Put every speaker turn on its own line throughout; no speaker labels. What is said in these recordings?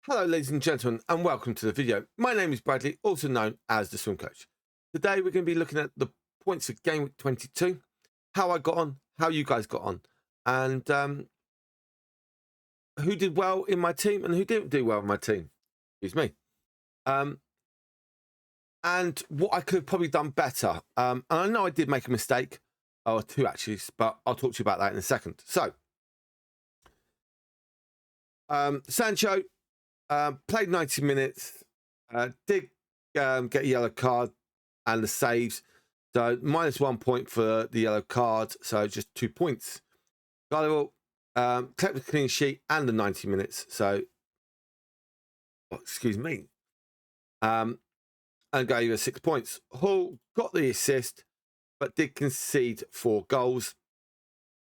Hello ladies and gentlemen, and welcome to the video. My name is Bradley, also known as the Swim Coach. Today we're going to be looking at the points of Game Week 22, how I got on, how you guys got on, and who did well in my team and who didn't do well in my team. Excuse me. And what I could have probably done better. And I know I did make a mistake, or two actually, but I'll talk to you about that in a second. So, Sancho played 90 minutes, did get a yellow card and the saves. So -1 point for the yellow card, so just 2 points. Gallagher kept the clean sheet and the 90 minutes, so excuse me. And gave us 6 points. Hull got the assist, but did concede 4 goals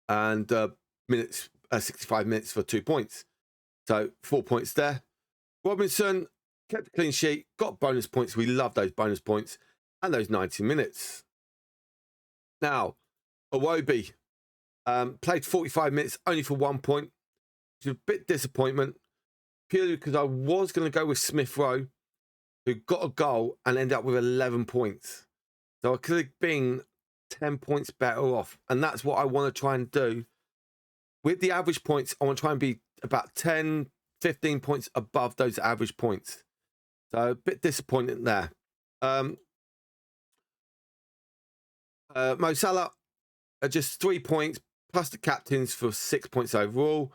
and 65 minutes for 2 points. So 4 points there. Robinson kept a clean sheet, got bonus points. We love those bonus points and those 90 minutes. Now, Iwobi played 45 minutes only for 1 point, which is a bit disappointment, purely because I was going to go with Smith Rowe, who got a goal and ended up with 11 points. So I could have been 10 points better off. And that's what I want to try and do. With the average points, I want to try and be about 10, 15 points above those average points. So a bit disappointing there. Mo Salah, just 3 points, plus the captains for 6 points overall.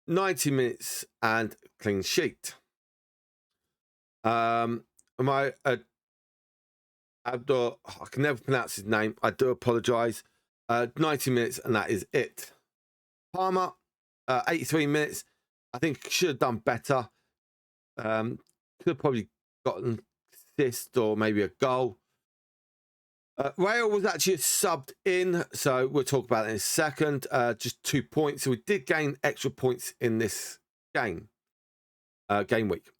90 minutes and clean sheet. I can never pronounce his name. I do apologise. 90 minutes, and that is it. Palmer, 83 minutes. I think should have done better. Could have probably gotten assist or maybe a goal. Rail was actually subbed in, so we'll talk about it in a second. Just 2 points. So we did gain extra points in this game week.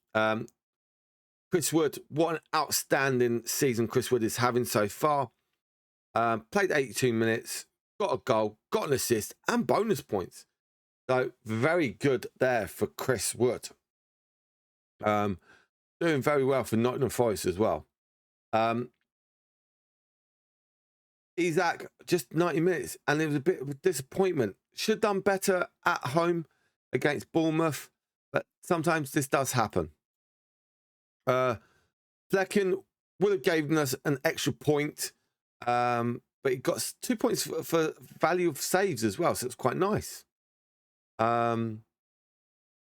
Chris Wood, what an outstanding season Chris Wood is having so far. Played 82 minutes, got a goal, got an assist, and bonus points. So very good there for Chris Wood. Doing very well for Nottingham Forest as well. Isaac, just 90 minutes, and it was a bit of a disappointment. Should have done better at home against Bournemouth, but sometimes this does happen. Flecken would have given us an extra point, but he got 2 points for value of saves as well, so it's quite nice. Now,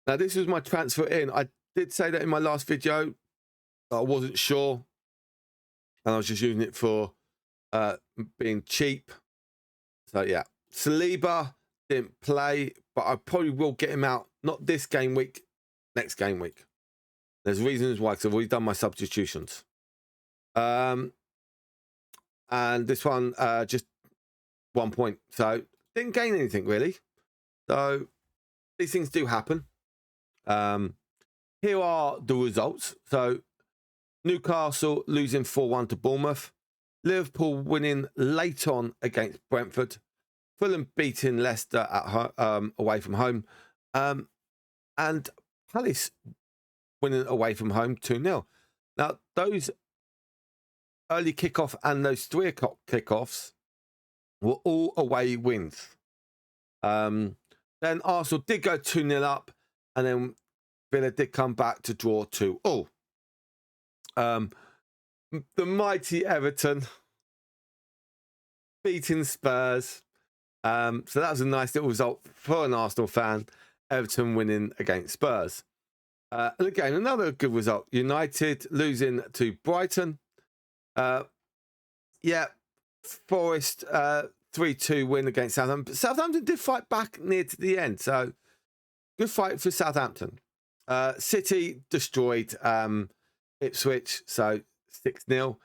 this was my transfer in. I did say that in my last video. I wasn't sure, and I was just using it for being cheap. So yeah, Saliba didn't play, but I probably will get him out, not this game week, next game week. There's reasons why, because I've already done my substitutions. And this one, just 1 point. So didn't gain anything really. So these things do happen. Here are the results. So Newcastle losing 4-1 to Bournemouth. Liverpool winning late on against Brentford. Fulham beating Leicester at away from home. And Palace winning away from home 2-0. Now, those early kickoff and those 3 o'clock kickoffs were all away wins. Then Arsenal did go 2-0 up, and then Villa did come back to draw 2-2. The mighty Everton beating Spurs. So that was a nice little result for an Arsenal fan. Everton winning against Spurs. And again, another good result. United losing to Brighton. Yeah, Forest 3-2 win against Southampton. But Southampton did fight back near to the end. So good fight for Southampton. City destroyed Ipswich. So 6-0.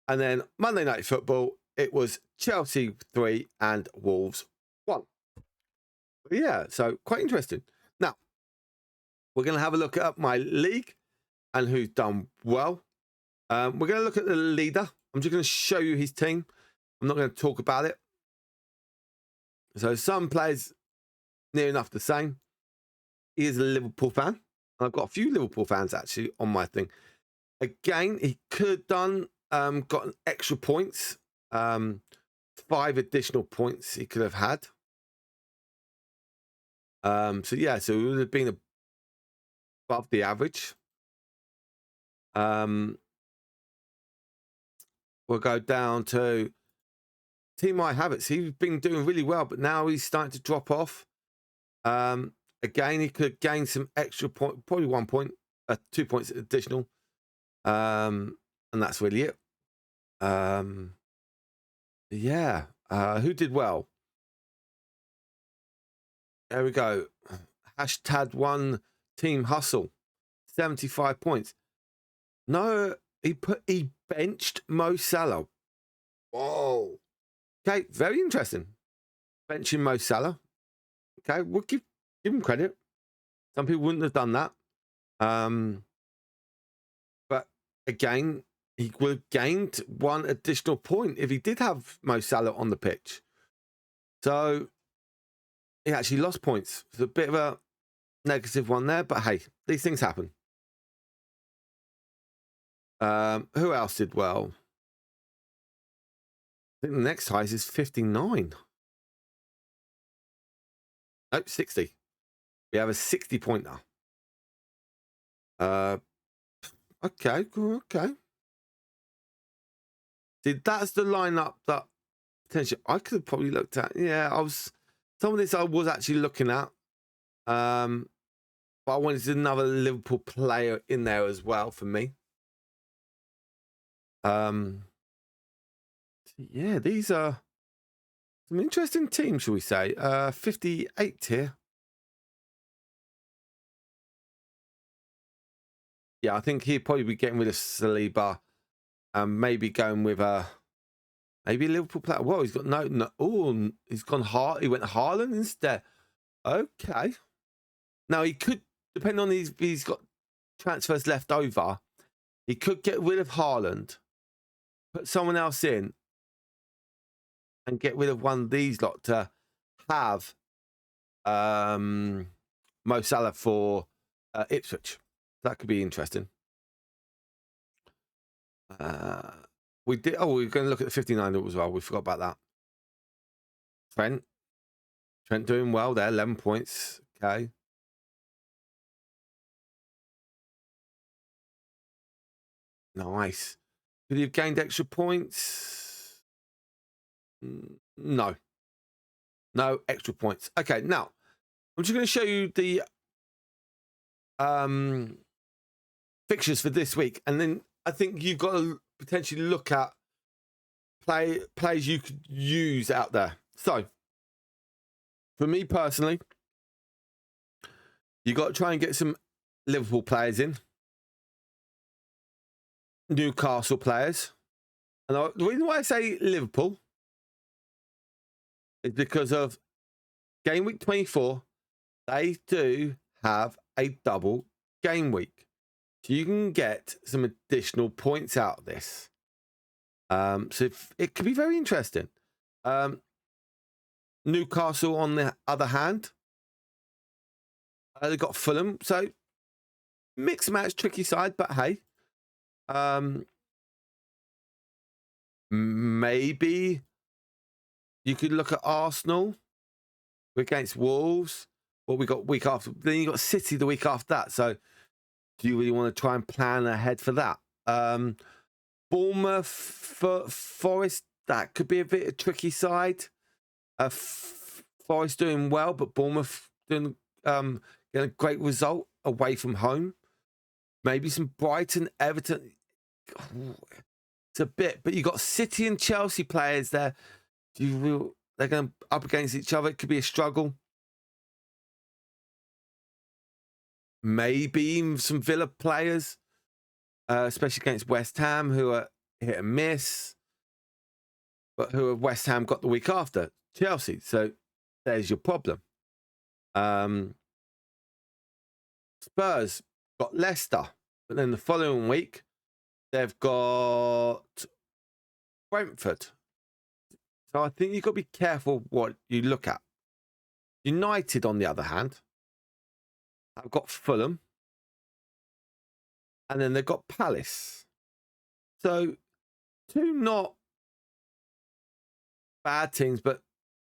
And then Monday Night Football, it was Chelsea 3 and Wolves 1. Yeah, so quite interesting. Now, we're going to have a look at my league and who's done well. We're going to look at the leader. I'm just going to show you his team. I'm not going to talk about it. So some players near enough the same. He is a Liverpool fan. I've got a few Liverpool fans actually on my thing. Again, he could have done, got extra points, 5 additional points he could have had. So yeah, so it would have been above the average. We'll go down to Team I Habits. He's been doing really well, but now he's starting to drop off. Again, he could gain some extra point, probably 1 point, 2 points additional. And that's really it. Yeah. Who did well? There we go. #1 Team Hustle, 75 points. No, he benched Mo Salah. Whoa. Okay, very interesting. Benching Mo Salah. Okay, we'll give him credit. Some people wouldn't have done that. But again, he would have gained 1 additional point if he did have Mo Salah on the pitch. So he actually lost points. It's a bit of a negative one there, but hey, these things happen. Who else did well? I think the next highest is 59. Oh, 60. We have a 60 pointer. Okay, okay. See, that's the lineup that potentially I could have probably looked at. Yeah, some of this I was actually looking at. But I wanted another Liverpool player in there as well for me. Yeah, these are some interesting teams, shall we say. 58 here. Yeah, I think he'd probably be getting rid of Saliba and maybe going with maybe a Liverpool player. Well, he's got no. Oh, he's gone hard. He went Haaland instead. Okay. Now he could, depending on he's got transfers left over, he could get rid of Haaland, put someone else in, and get rid of one of these lot to have Mo Salah for Ipswich. That could be interesting. We did. Oh, we're going to look at the 59 as well. We forgot about that. Trent doing well there. 11 points. Okay. Nice. Could he have gained extra points? No. No extra points. Okay. Now, I'm just going to show you the fixtures for this week, and then I think you've got to potentially look at players you could use out there. So, for me personally, you got to try and get some Liverpool players in, Newcastle players, and the reason why I say Liverpool is because of game week 24. They do have a double game week. So you can get some additional points out of this. So it could be very interesting. Newcastle, on the other hand, they've got Fulham. So mixed match, tricky side, but hey. Maybe you could look at Arsenal against Wolves. What we got week after. Then you got City the week after that. So do you really want to try and plan ahead for that? Bournemouth for Forest, that could be a bit of tricky side. Forest doing well, but Bournemouth doing getting a great result away from home. Maybe some Brighton, Everton. It's a bit, but you got City and Chelsea players there. They're going up against each other. It could be a struggle. Maybe some Villa players, especially against West Ham, who are hit and miss, but who have West Ham got the week after? Chelsea. So there's your problem. Spurs got Leicester, but then the following week they've got Brentford. So I think you've got to be careful what you look at. United, on the other hand, I've got Fulham. and then they've got Palace. So two not bad teams, but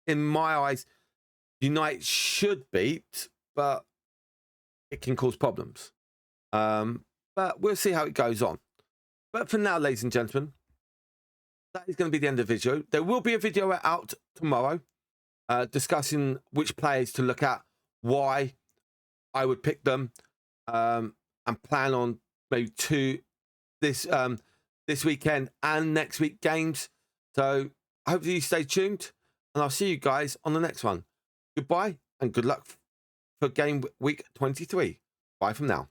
in my eyes, United should beat, but it can cause problems. But we'll see how it goes on. But for now, ladies and gentlemen, that is going to be the end of the video. There will be a video out tomorrow discussing which players to look at, why I would pick them, and plan on maybe this weekend and next week games. So hopefully you stay tuned, and I'll see you guys on the next one. Goodbye and good luck for game week 23. Bye from now.